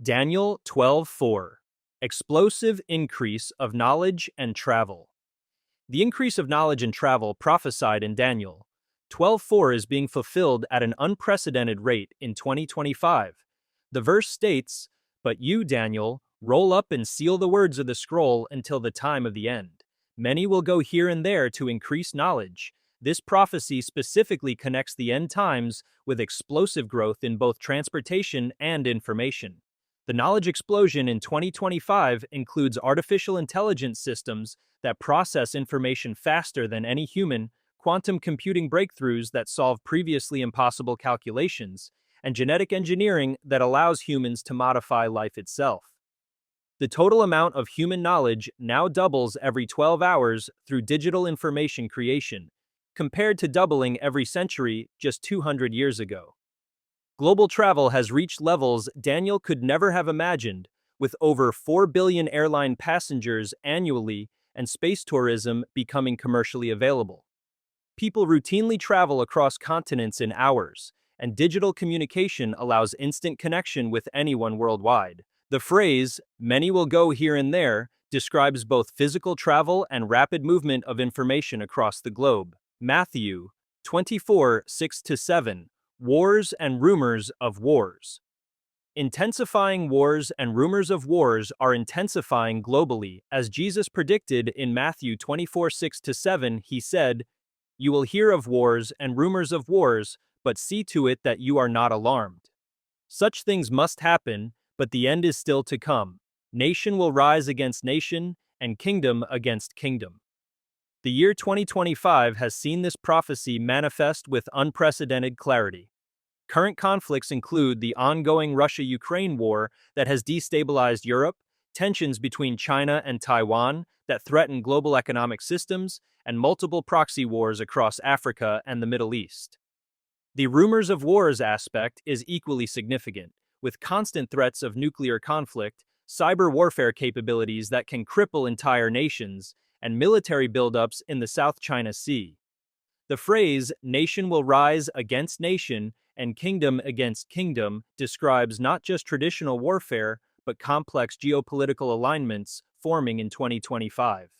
Daniel 12:4. Explosive increase of knowledge and travel. The increase of knowledge and travel prophesied in Daniel 12:4 is being fulfilled at an unprecedented rate in 2025. The verse states, "But you, Daniel, roll up and seal the words of the scroll until the time of the end. Many will go here and there to increase knowledge." This prophecy specifically connects the end times with explosive growth in both transportation and information. The knowledge explosion in 2025 includes artificial intelligence systems that process information faster than any human, quantum computing breakthroughs that solve previously impossible calculations, and genetic engineering that allows humans to modify life itself. The total amount of human knowledge now doubles every 12 hours through digital information creation, compared to doubling every century just 200 years ago. Global travel has reached levels Daniel could never have imagined, with over 4 billion airline passengers annually and space tourism becoming commercially available. People routinely travel across continents in hours, and digital communication allows instant connection with anyone worldwide. The phrase, "many will go here and there," describes both physical travel and rapid movement of information across the globe. Matthew 24:6-7. Wars and rumors of wars. Intensifying wars and rumors of wars are intensifying globally, as Jesus predicted in Matthew 24:6-7. He said, "You will hear of wars and rumors of wars, but see to it that you are not alarmed. Such things must happen, but the end is still to come. Nation will rise against nation, and kingdom against kingdom." The year 2025 has seen this prophecy manifest with unprecedented clarity. Current conflicts include the ongoing Russia-Ukraine war that has destabilized Europe, tensions between China and Taiwan that threaten global economic systems, and multiple proxy wars across Africa and the Middle East. The rumors of wars aspect is equally significant, with constant threats of nuclear conflict, cyber warfare capabilities that can cripple entire nations, and military buildups in the South China Sea. The phrase, "nation will rise against nation and kingdom against kingdom," describes not just traditional warfare, but complex geopolitical alignments forming in 2025.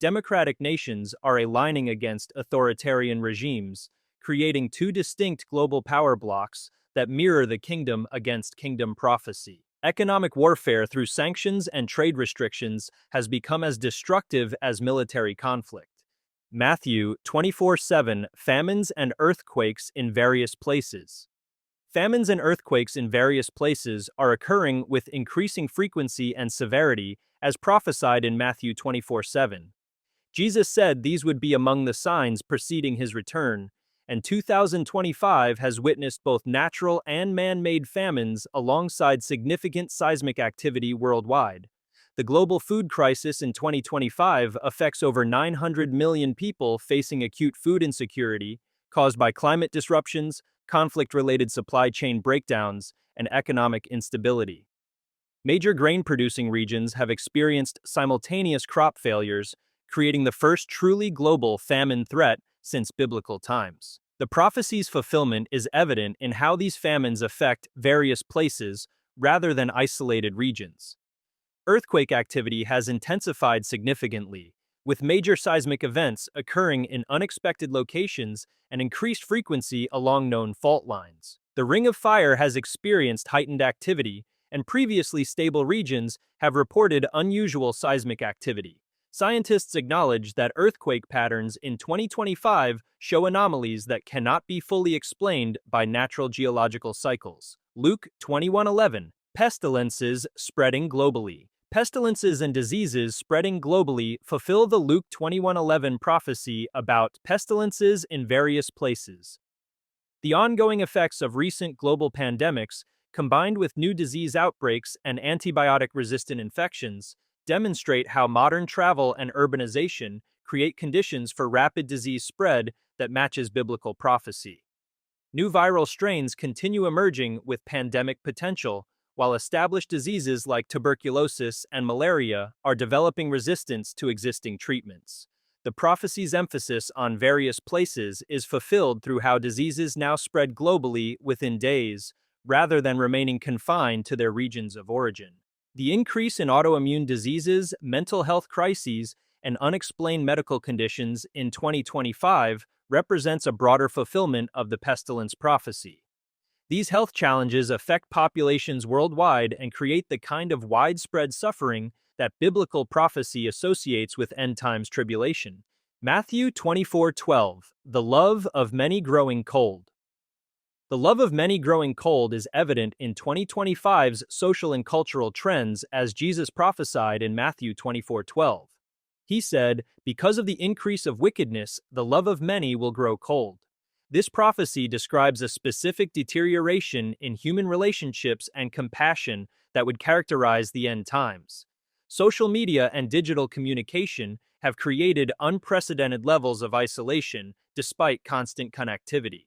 Democratic nations are aligning against authoritarian regimes, creating two distinct global power blocks that mirror the kingdom against kingdom prophecy. Economic warfare through sanctions and trade restrictions has become as destructive as military conflict. Matthew 24:7. Famines and earthquakes in various places. Famines and earthquakes in various places are occurring with increasing frequency and severity, as prophesied in Matthew 24:7. Jesus said these would be among the signs preceding his return, and 2025 has witnessed both natural and man-made famines alongside significant seismic activity worldwide. The global food crisis in 2025 affects over 900 million people facing acute food insecurity caused by climate disruptions, conflict-related supply chain breakdowns, and economic instability. Major grain-producing regions have experienced simultaneous crop failures, creating the first truly global famine threat since biblical times. The prophecy's fulfillment is evident in how these famines affect various places rather than isolated regions. Earthquake activity has intensified significantly, with major seismic events occurring in unexpected locations and increased frequency along known fault lines. The Ring of Fire has experienced heightened activity, and previously stable regions have reported unusual seismic activity. Scientists acknowledge that earthquake patterns in 2025 show anomalies that cannot be fully explained by natural geological cycles. Luke 21:11. Pestilences spreading globally. Pestilences and diseases spreading globally fulfill the Luke 21:11 prophecy about pestilences in various places. The ongoing effects of recent global pandemics, combined with new disease outbreaks and antibiotic-resistant infections, demonstrate how modern travel and urbanization create conditions for rapid disease spread that matches biblical prophecy. New viral strains continue emerging with pandemic potential, while established diseases like tuberculosis and malaria are developing resistance to existing treatments. The prophecy's emphasis on various places is fulfilled through how diseases now spread globally within days, rather than remaining confined to their regions of origin. The increase in autoimmune diseases, mental health crises, and unexplained medical conditions in 2025 represents a broader fulfillment of the pestilence prophecy. These health challenges affect populations worldwide and create the kind of widespread suffering that biblical prophecy associates with end times tribulation. Matthew 24:12, the love of many growing cold. The love of many growing cold is evident in 2025's social and cultural trends as Jesus prophesied in Matthew 24:12. He said, "Because of the increase of wickedness, the love of many will grow cold." This prophecy describes a specific deterioration in human relationships and compassion that would characterize the end times. Social media and digital communication have created unprecedented levels of isolation despite constant connectivity.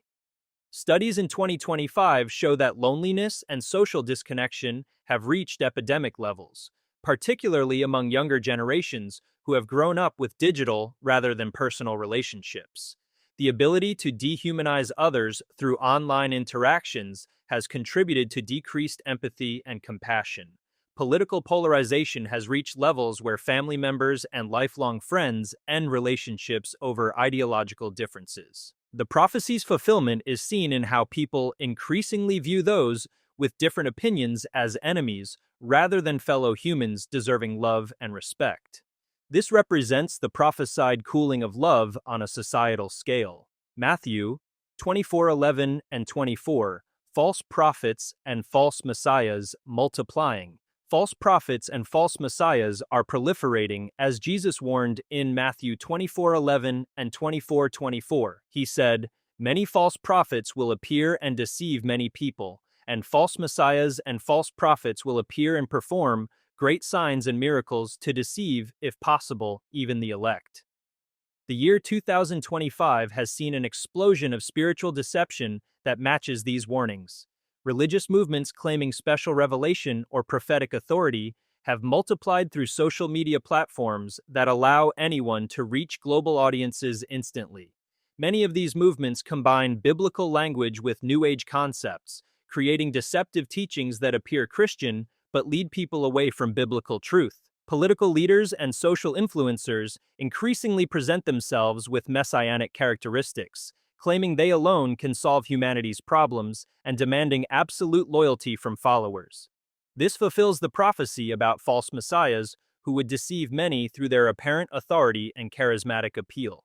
Studies in 2025 show that loneliness and social disconnection have reached epidemic levels, particularly among younger generations who have grown up with digital rather than personal relationships. The ability to dehumanize others through online interactions has contributed to decreased empathy and compassion. Political polarization has reached levels where family members and lifelong friends end relationships over ideological differences. The prophecy's fulfillment is seen in how people increasingly view those with different opinions as enemies rather than fellow humans deserving love and respect. This represents the prophesied cooling of love on a societal scale. Matthew 24:11 and 24, false prophets and false messiahs multiplying. False prophets and false messiahs are proliferating, as Jesus warned in Matthew 24:11 and 24:24. He said, "Many false prophets will appear and deceive many people, and false messiahs and false prophets will appear and perform great signs and miracles to deceive, if possible, even the elect." The year 2025 has seen an explosion of spiritual deception that matches these warnings. Religious movements claiming special revelation or prophetic authority have multiplied through social media platforms that allow anyone to reach global audiences instantly. Many of these movements combine biblical language with New Age concepts, creating deceptive teachings that appear Christian but lead people away from biblical truth. Political leaders and social influencers increasingly present themselves with messianic characteristics, claiming they alone can solve humanity's problems and demanding absolute loyalty from followers. This fulfills the prophecy about false messiahs who would deceive many through their apparent authority and charismatic appeal.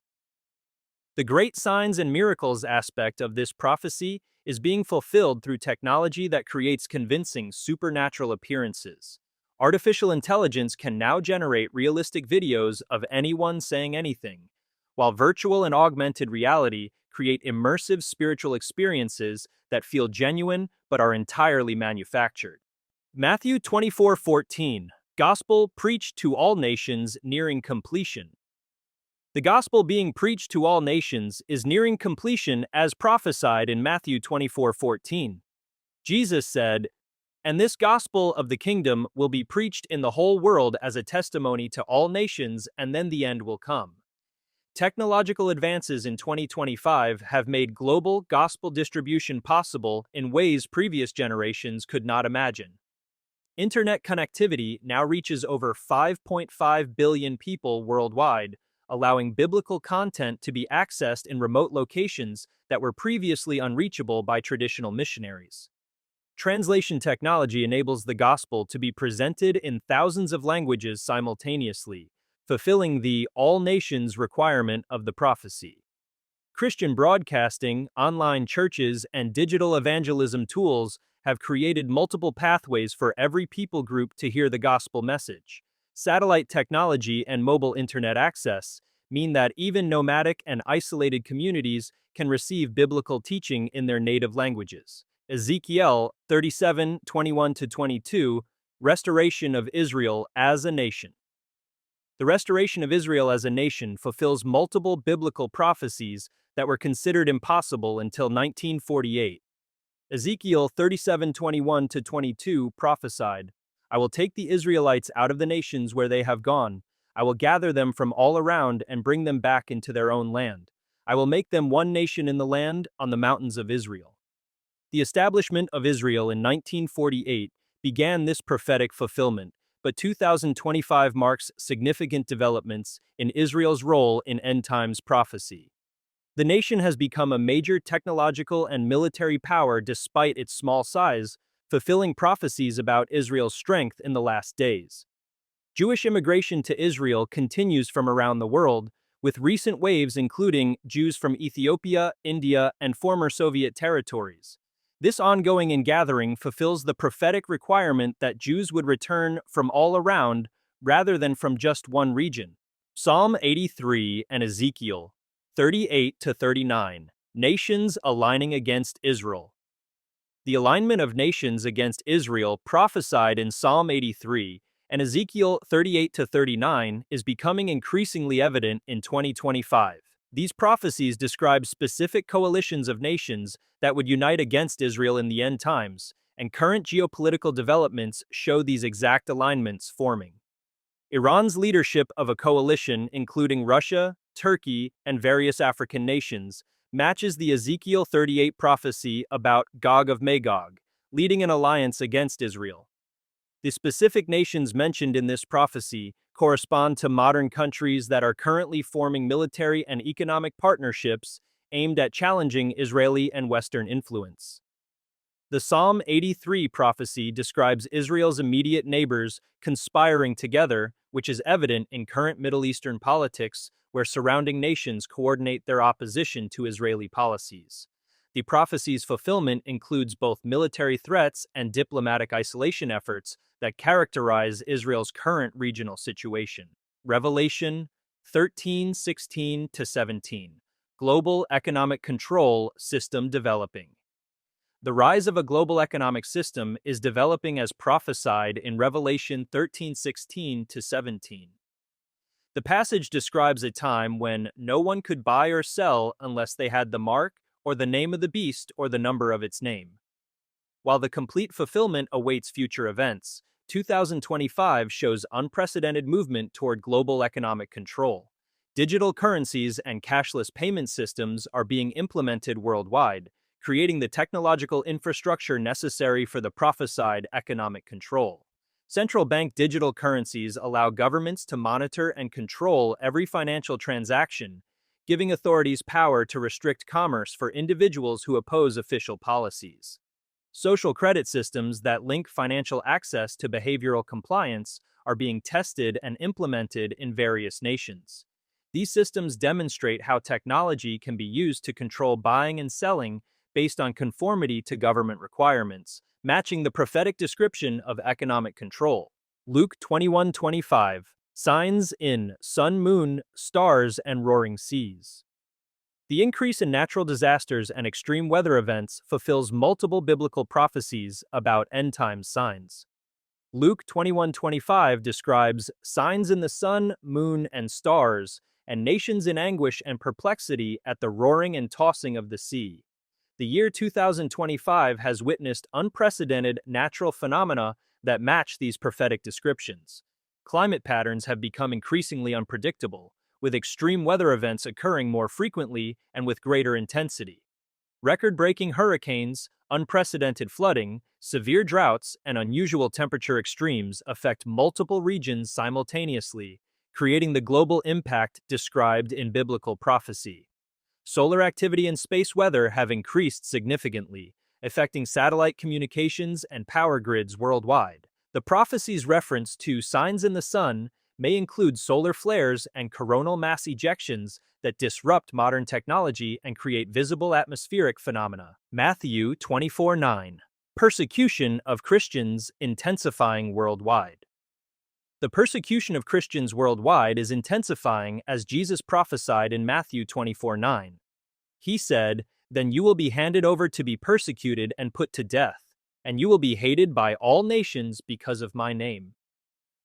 The great signs and miracles aspect of this prophecy is being fulfilled through technology that creates convincing supernatural appearances. Artificial intelligence can now generate realistic videos of anyone saying anything, while virtual and augmented reality create immersive spiritual experiences that feel genuine but are entirely manufactured. Matthew 24:14, Gospel preached to all nations nearing completion. The gospel being preached to all nations is nearing completion as prophesied in Matthew 24:14. Jesus said, "And this gospel of the kingdom will be preached in the whole world as a testimony to all nations, and then the end will come." Technological advances in 2025 have made global gospel distribution possible in ways previous generations could not imagine. Internet connectivity now reaches over 5.5 billion people worldwide, allowing biblical content to be accessed in remote locations that were previously unreachable by traditional missionaries. Translation technology enables the gospel to be presented in thousands of languages simultaneously, fulfilling the all nations requirement of the prophecy. Christian broadcasting, online churches, and digital evangelism tools have created multiple pathways for every people group to hear the gospel message. Satellite technology and mobile internet access mean that even nomadic and isolated communities can receive biblical teaching in their native languages. Ezekiel 37:21-22, Restoration of Israel as a Nation. The restoration of Israel as a nation fulfills multiple biblical prophecies that were considered impossible until 1948. Ezekiel 37:21-22 prophesied, "I will take the Israelites out of the nations where they have gone. I will gather them from all around and bring them back into their own land. I will make them one nation in the land on the mountains of Israel." The establishment of Israel in 1948 began this prophetic fulfillment, but 2025 marks significant developments in Israel's role in end times prophecy. The nation has become a major technological and military power despite its small size, fulfilling prophecies about Israel's strength in the last days. Jewish immigration to Israel continues from around the world, with recent waves including Jews from Ethiopia, India, and former Soviet territories. This ongoing ingathering fulfills the prophetic requirement that Jews would return from all around rather than from just one region. Psalm 83 and Ezekiel 38 to 39. Nations aligning against Israel. The alignment of nations against Israel prophesied in Psalm 83 and Ezekiel 38 to 39 is becoming increasingly evident in 2025. These prophecies describe specific coalitions of nations that would unite against Israel in the end times, and current geopolitical developments show these exact alignments forming. Iran's leadership of a coalition including Russia, Turkey, and various African nations matches the Ezekiel 38 prophecy about Gog of Magog, leading an alliance against Israel. The specific nations mentioned in this prophecy correspond to modern countries that are currently forming military and economic partnerships aimed at challenging Israeli and Western influence. The Psalm 83 prophecy describes Israel's immediate neighbors conspiring together, which is evident in current Middle Eastern politics, where surrounding nations coordinate their opposition to Israeli policies. The prophecy's fulfillment includes both military threats and diplomatic isolation efforts that characterize Israel's current regional situation. Revelation 13:16 to 17. Global Economic Control System Developing. The rise of a global economic system is developing as prophesied in Revelation 13:16 to 17. The passage describes a time when no one could buy or sell unless they had the mark or the name of the beast or the number of its name. While the complete fulfillment awaits future events, 2025 shows unprecedented movement toward global economic control. Digital currencies and cashless payment systems are being implemented worldwide, creating the technological infrastructure necessary for the prophesied economic control. Central bank digital currencies allow governments to monitor and control every financial transaction, giving authorities power to restrict commerce for individuals who oppose official policies. Social credit systems that link financial access to behavioral compliance are being tested and implemented in various nations. These systems demonstrate how technology can be used to control buying and selling based on conformity to government requirements, matching the prophetic description of economic control. Luke 21:25. Signs in sun, moon, stars, and roaring seas. The increase in natural disasters and extreme weather events fulfills multiple biblical prophecies about end-time signs. Luke 21:25 describes signs in the sun, moon, and stars, and nations in anguish and perplexity at the roaring and tossing of the sea. The year 2025 has witnessed unprecedented natural phenomena that match these prophetic descriptions. Climate patterns have become increasingly unpredictable, with extreme weather events occurring more frequently and with greater intensity. Record-breaking hurricanes, unprecedented flooding, severe droughts, and unusual temperature extremes affect multiple regions simultaneously, creating the global impact described in biblical prophecy. Solar activity and space weather have increased significantly, affecting satellite communications and power grids worldwide. The prophecy's reference to signs in the sun may include solar flares and coronal mass ejections that disrupt modern technology and create visible atmospheric phenomena. Matthew 24:9. Persecution of Christians intensifying worldwide. The persecution of Christians worldwide is intensifying as Jesus prophesied in Matthew 24:9. He said, "Then you will be handed over to be persecuted and put to death, and you will be hated by all nations because of my name."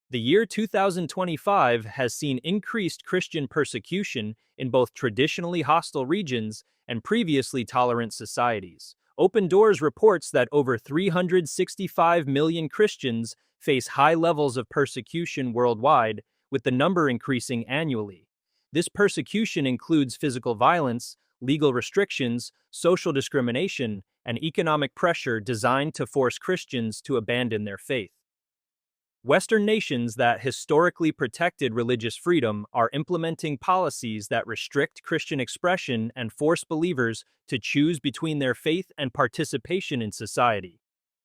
The year 2025 has seen increased Christian persecution in both traditionally hostile regions and previously tolerant societies. Open Doors reports that over 365 million Christians face high levels of persecution worldwide, with the number increasing annually. This persecution includes physical violence, legal restrictions, social discrimination, and economic pressure designed to force Christians to abandon their faith. Western nations that historically protected religious freedom are implementing policies that restrict Christian expression and force believers to choose between their faith and participation in society.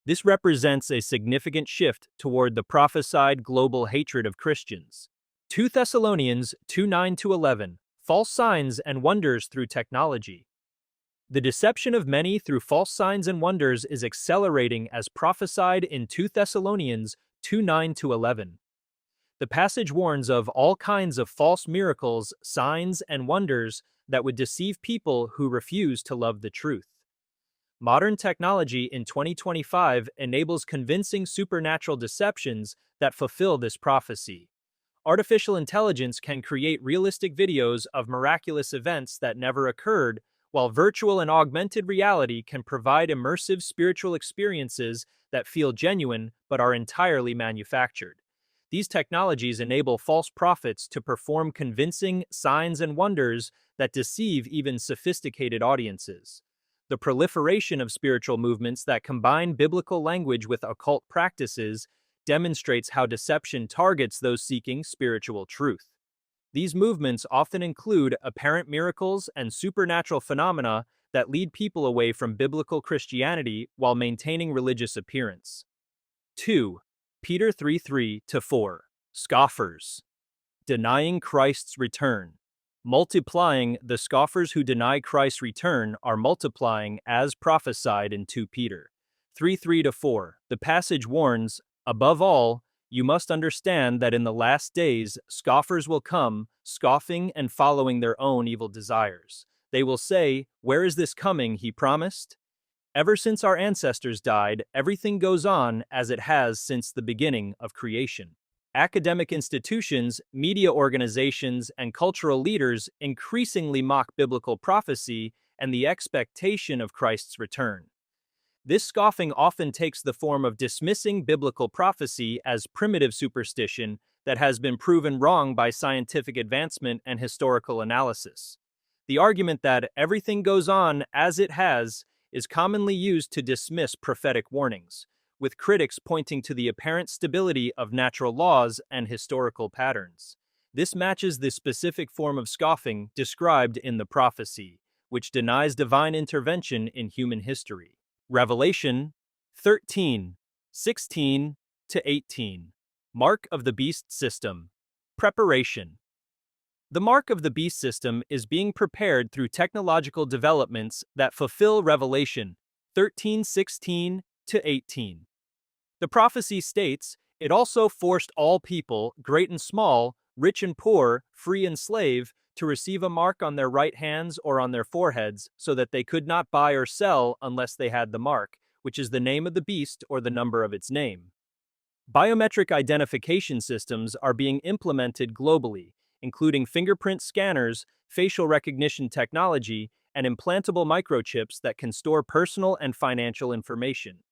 This represents a significant shift toward the prophesied global hatred of Christians. 2 Thessalonians 2:9-11, false signs and wonders through technology. The deception of many through false signs and wonders is accelerating as prophesied in 2 Thessalonians 2:9-11. The passage warns of all kinds of false miracles, signs, and wonders that would deceive people who refuse to love the truth. Modern technology in 2025 enables convincing supernatural deceptions that fulfill this prophecy. Artificial intelligence can create realistic videos of miraculous events that never occurred, while virtual and augmented reality can provide immersive spiritual experiences that feel genuine but are entirely manufactured. These technologies enable false prophets to perform convincing signs and wonders that deceive even sophisticated audiences. The proliferation of spiritual movements that combine biblical language with occult practices demonstrates how deception targets those seeking spiritual truth. These movements often include apparent miracles and supernatural phenomena that lead people away from biblical Christianity while maintaining religious appearance. 2. Peter 3:3-4. Scoffers. Denying Christ's return. Multiplying, the scoffers who deny Christ's return are multiplying as prophesied in 2 Peter 3:3-4. The passage warns, above all, you must understand that in the last days scoffers will come, scoffing and following their own evil desires. They will say, "Where is this coming he promised?" Ever since our ancestors died, everything goes on as it has since the beginning of creation. Academic institutions, media organizations, and cultural leaders increasingly mock biblical prophecy and the expectation of Christ's return. This scoffing often takes the form of dismissing biblical prophecy as primitive superstition that has been proven wrong by scientific advancement and historical analysis. The argument that everything goes on as it has is commonly used to dismiss prophetic warnings, with critics pointing to the apparent stability of natural laws and historical patterns. This matches the specific form of scoffing described in the prophecy, which denies divine intervention in human history. Revelation 13:16-18. Mark of the Beast System. Preparation. The mark of the beast system is being prepared through technological developments that fulfill Revelation 13:16-18. The prophecy states, it also forced all people, great and small, rich and poor, free and slave, to receive a mark on their right hands or on their foreheads, so that they could not buy or sell unless they had the mark, which is the name of the beast or the number of its name. Biometric identification systems are being implemented globally, including fingerprint scanners, facial recognition technology, and implantable microchips that can store personal and financial information.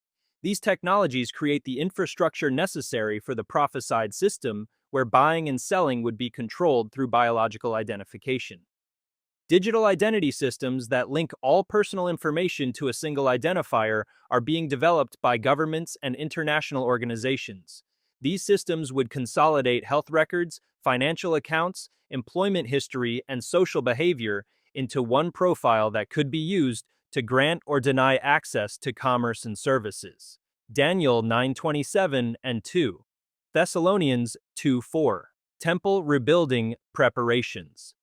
These technologies create the infrastructure necessary for the prophesied system, where buying and selling would be controlled through biological identification. Digital identity systems that link all personal information to a single identifier are being developed by governments and international organizations. These systems would consolidate health records, financial accounts, employment history, and social behavior into one profile that could be used to grant or deny access to commerce and services. Daniel 9:27 and 2. Thessalonians 2:4. Temple rebuilding preparations.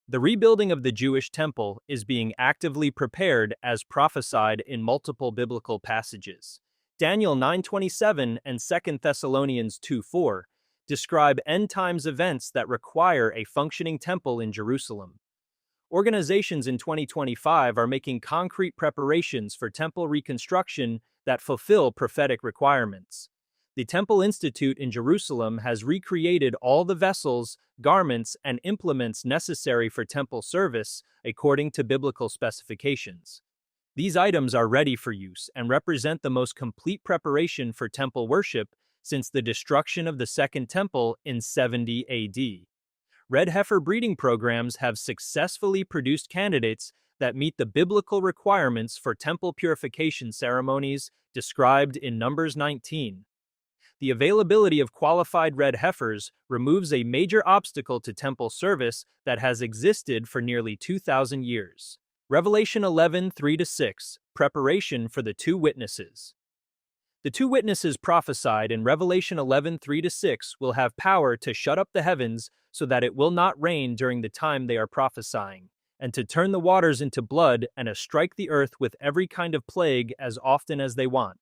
The rebuilding of the Jewish temple is being actively prepared as prophesied in multiple biblical passages. Daniel 9:27 and 2 Thessalonians 2:4 describe end times events that require a functioning temple in Jerusalem. Organizations in 2025 are making concrete preparations for temple reconstruction that fulfill prophetic requirements. The Temple Institute in Jerusalem has recreated all the vessels, garments, and implements necessary for temple service according to biblical specifications. These items are ready for use and represent the most complete preparation for temple worship since the destruction of the Second Temple in 70 AD. Red heifer breeding programs have successfully produced candidates that meet the biblical requirements for temple purification ceremonies described in Numbers 19. The availability of qualified red heifers removes a major obstacle to temple service that has existed for nearly 2,000 years. Revelation 11:3-6, Preparation for the Two Witnesses. The two witnesses prophesied in Revelation 11:3-6 will have power to shut up the heavens so that it will not rain during the time they are prophesying, and to turn the waters into blood and to strike the earth with every kind of plague as often as they want.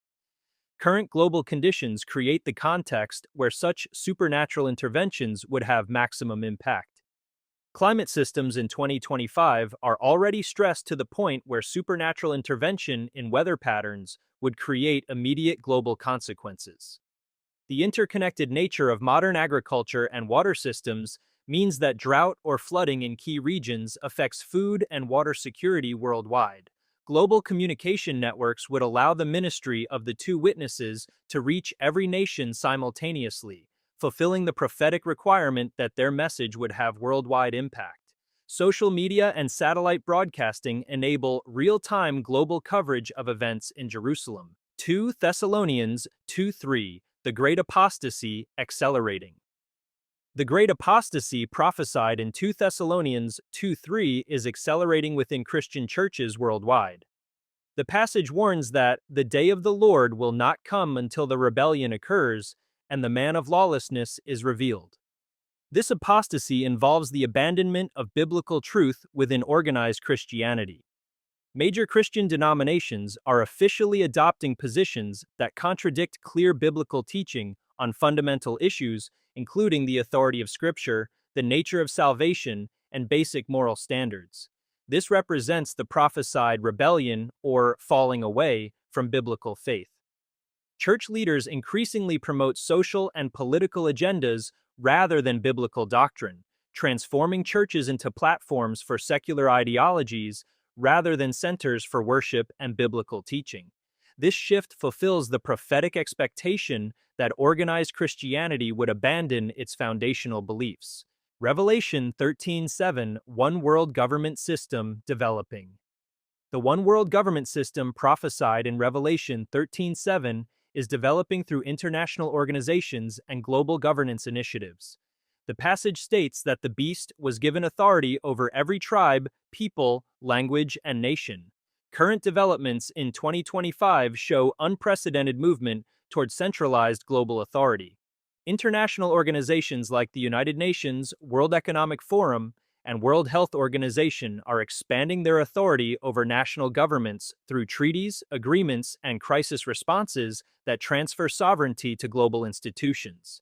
Current global conditions create the context where such supernatural interventions would have maximum impact. Climate systems in 2025 are already stressed to the point where supernatural intervention in weather patterns would create immediate global consequences. The interconnected nature of modern agriculture and water systems means that drought or flooding in key regions affects food and water security worldwide. Global communication networks would allow the ministry of the two witnesses to reach every nation simultaneously, fulfilling the prophetic requirement that their message would have worldwide impact. Social media and satellite broadcasting enable real-time global coverage of events in Jerusalem. 2 Thessalonians 2:3, the Great Apostasy accelerating. The Great Apostasy prophesied in 2 Thessalonians 2:3 is accelerating within Christian churches worldwide. The passage warns that the day of the Lord will not come until the rebellion occurs and the man of lawlessness is revealed. This apostasy involves the abandonment of biblical truth within organized Christianity. Major Christian denominations are officially adopting positions that contradict clear biblical teaching on fundamental issues, including the authority of Scripture, the nature of salvation, and basic moral standards. This represents the prophesied rebellion or falling away from biblical faith. Church leaders increasingly promote social and political agendas rather than biblical doctrine, transforming churches into platforms for secular ideologies rather than centers for worship and biblical teaching. This shift fulfills the prophetic expectation that organized Christianity would abandon its foundational beliefs. Revelation 13:7, One World Government System developing. The One World Government System prophesied in Revelation 13:7 is developing through international organizations and global governance initiatives. The passage states that the beast was given authority over every tribe, people, language, and nation. Current developments in 2025 show unprecedented movement toward centralized global authority. International organizations like the United Nations, World Economic Forum, and World Health Organization are expanding their authority over national governments through treaties, agreements, and crisis responses that transfer sovereignty to global institutions.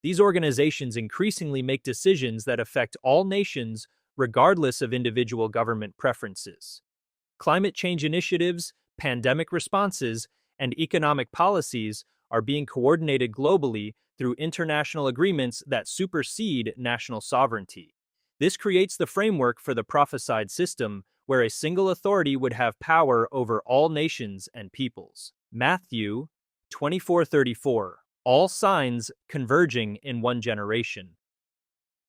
These organizations increasingly make decisions that affect all nations regardless of individual government preferences. Climate change initiatives, pandemic responses, and economic policies are being coordinated globally through international agreements that supersede national sovereignty. This creates the framework for the prophesied system, where a single authority would have power over all nations and peoples. Matthew 24:34. All signs converging in one generation.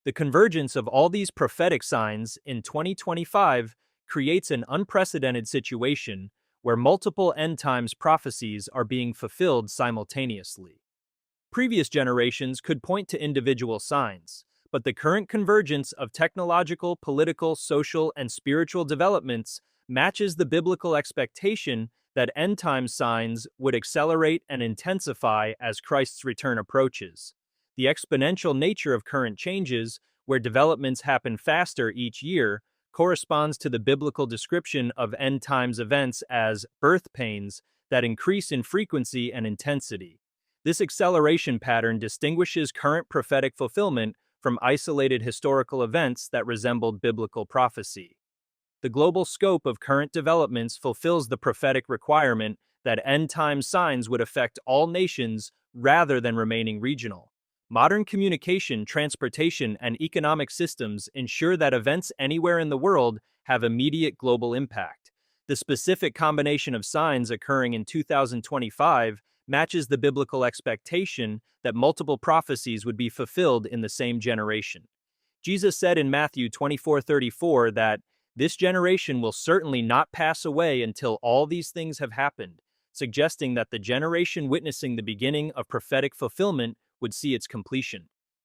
The convergence of all these prophetic signs in 2025 creates an unprecedented situation where multiple end times prophecies are being fulfilled simultaneously. Previous generations could point to individual signs, but the current convergence of technological, political, social, and spiritual developments matches the biblical expectation that end-time signs would accelerate and intensify as Christ's return approaches. The exponential nature of current changes, where developments happen faster each year, corresponds to the biblical description of end-times events as birth pains that increase in frequency and intensity. This acceleration pattern distinguishes current prophetic fulfillment from isolated historical events that resembled biblical prophecy. The global scope of current developments fulfills the prophetic requirement that end-time signs would affect all nations rather than remaining regional. Modern communication, transportation, and economic systems ensure that events anywhere in the world have immediate global impact. The specific combination of signs occurring in 2025 matches the biblical expectation that multiple prophecies would be fulfilled in the same generation. Jesus said in Matthew 24:34 that this generation will certainly not pass away until all these things have happened, suggesting that the generation witnessing the beginning of prophetic fulfillment would see its completion.